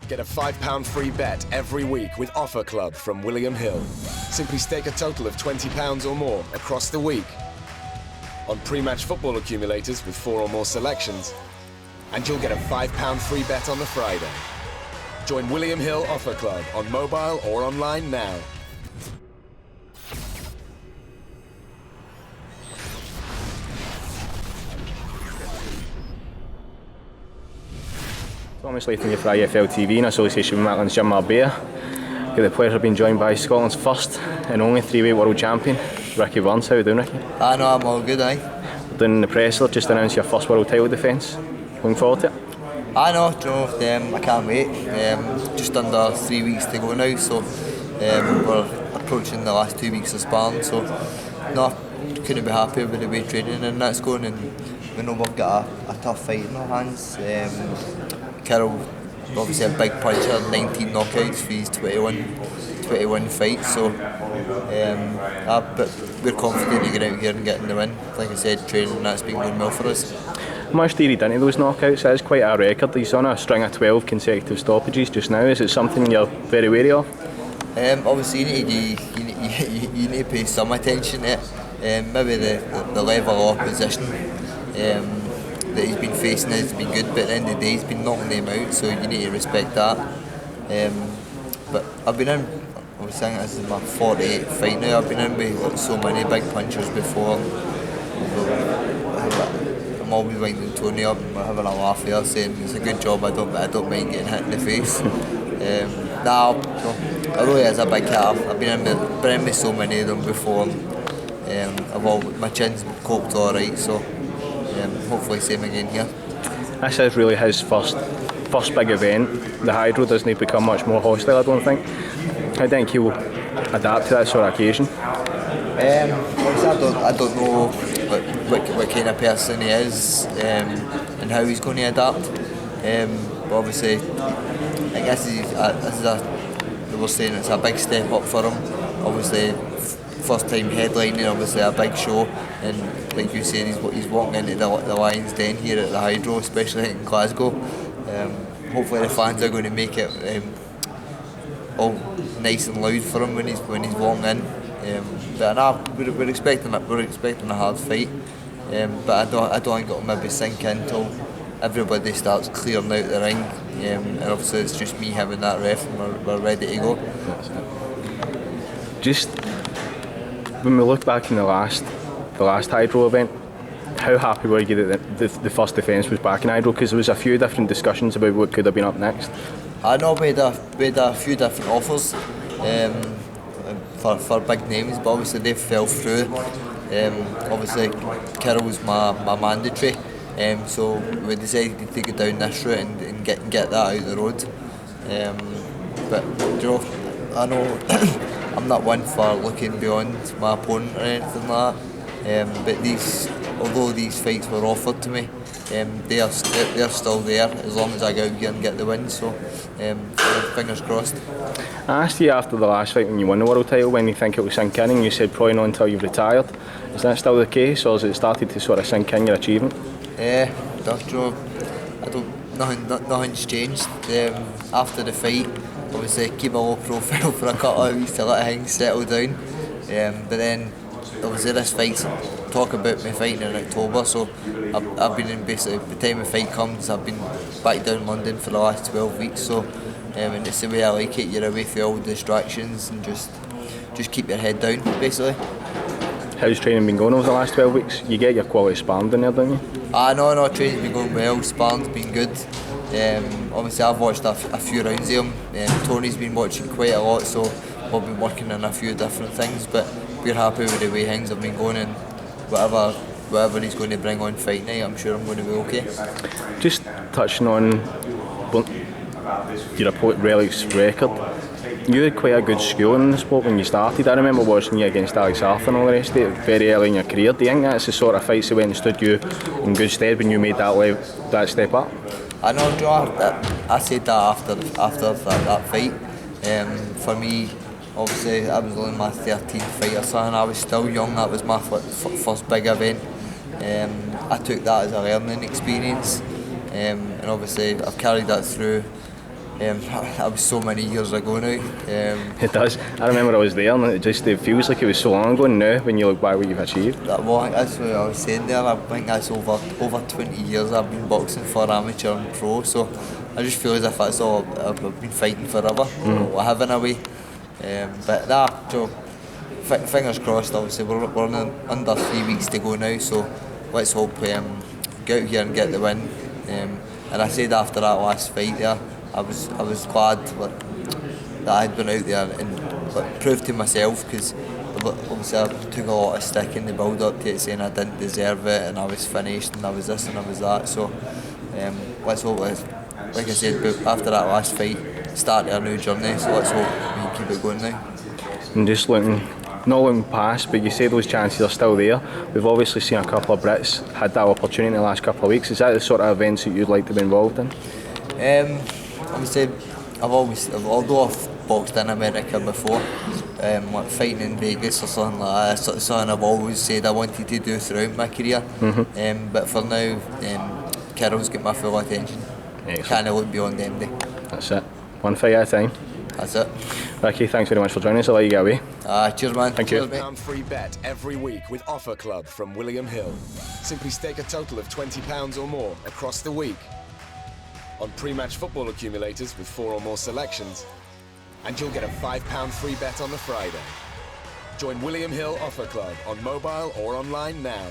Get a £5 free bet every week with Offer Club from William Hill. Simply stake a total of £20 or more across the week on pre-match football accumulators with 4 or more selections, and you'll get a £5 free bet on the Friday. Join William Hill Offer Club on mobile or online now. Thomas Layton here for IFL TV in association with Maitland's Gym Marbella. Got the pleasure of being joined by Scotland's first and only 3-weight world champion, Ricky Burns. How are you doing, Ricky? I know, I'm all good, aye. We're doing the presser, just announced your first world title defence. Looking forward to it? I know, I can't wait. Just under 3 weeks to go now, so we're approaching the last 2 weeks of sparring, so no, couldn't be happier with the way training and that's going, and we know we've got a tough fight in our hands. Carroll, obviously a big puncher, 19 knockouts for his 21 fights, so but we're confident to get out here and getting the win. Like I said, training that's been going well for us. How much do you read into those knockouts? That is quite a record. He's on a string of 12 consecutive stoppages just now. Is it something you're very wary of? Obviously you need to pay some attention to it. Maybe the level of opposition that he's been facing has been good, but at the end of the day he's been knocking them out, so you need to respect that. But I've been in, I was saying this is my 48th fight now. I've been in with so many big punchers before. I'm always winding Tony up and we're having a laugh here saying it's a good job I don't mind getting hit in the face. Although it is a big hit, I've been in with so many of them before. My chin's coped alright, so hopefully same again here. This is really his first big event. The Hydro doesn't become much more hostile, I don't think. How do you think he will adapt to that sort of occasion? I don't know what kind of person he is and how he's going to adapt. But obviously, I guess they were saying it's a big step up for him. Obviously, first time headlining, obviously a big show, and like you said, he's walking into the Lions Den here at the Hydro, especially in Glasgow. Hopefully the fans are going to make it all nice and loud for him when he's walking in. But we're expecting a hard fight. But I don't think it'll maybe sink in till everybody starts clearing out the ring. And obviously it's just me having that ref, and we're ready to go. Just when we look back in the last Hydro event, how happy were you that the first defence was back in Hydro? Because there was a few different discussions about what could have been up next. I know we had a few different offers for big names, but obviously they fell through. Obviously Carroll's my mandatory, so we decided to take it down this route and get that out of the road. But I know I'm not one for looking beyond my opponent or anything like that. But although these fights were offered to me, they're still there as long as I go out here and get the win. So fingers crossed. I asked you after the last fight when you won the world title when you think it will sink in, and you said probably not until you've retired. Is that still the case, or has it started to sort of sink in your achievement? Nothing's changed. After the fight, obviously keep a low profile for a couple of weeks to let things settle down. But then obviously this fight's talk about me fighting in October, so I've been in basically, by the time the fight comes, I've been back down London for the last 12 weeks, so and it's the way I like it. You're away from all distractions and just keep your head down basically. How's training been going over the last 12 weeks? You get your quality sparring in there, don't you? No, training's been going well, sparring's been good. Obviously I've watched a few rounds of him. Tony's been watching quite a lot, so we've been working on a few different things, but we're happy with the way things have been going, and whatever he's going to bring on fight night, I'm sure I'm going to be okay. Just touching on your opponent Relikh's record, you had quite a good school in the sport when you started. I remember watching you against Alex Arthur and all the rest of it very early in your career. Do you think that's the sort of fights that went and stood you in good stead when you made that step up? I know, Joe, I said that after that fight. For me, obviously, I was only my 13th fight or something. I was still young. That was my first big event. I took that as a learning experience, and obviously I've carried that through That was so many years ago now. It does. I remember I was there, and it feels like it was so long ago now when you look back what you've achieved. That's what I was saying there. I think that's over 20 years I've been boxing for amateur and pro, so I just feel as if that's all I've been fighting forever. I have in a way. But nah, so fingers crossed. Obviously, we're under 3 weeks to go now, so let's hope get out here and get the win. And I said after that last fight there, I was glad that I'd been out there and proved to myself, because obviously I took a lot of stick in the build up to it, saying I didn't deserve it and I was finished and I was this and I was that. So let's hope, like I said, after that last fight, start our new journey. So let's hope we keep it going now. And just not looking past, but you say those chances are still there. We've obviously seen a couple of Brits had that opportunity in the last couple of weeks. Is that the sort of events that you'd like to be involved in? Obviously, although I've boxed in America before, like fighting in Vegas or something like that, that's something I've always said I wanted to do throughout my career. But for now, Carroll's got my full attention. Can't look beyond them. That's it. One fight at a time. That's it. Ricky, thanks very much for joining us. I'll let you get away. Cheers, man. Thank you. £1 free bet every week with Offer Club from William Hill. Simply stake a total of £20 or more across the week on pre-match football accumulators with 4 or more selections, and you'll get a £5 free bet on the Friday. Join William Hill Offer Club on mobile or online now.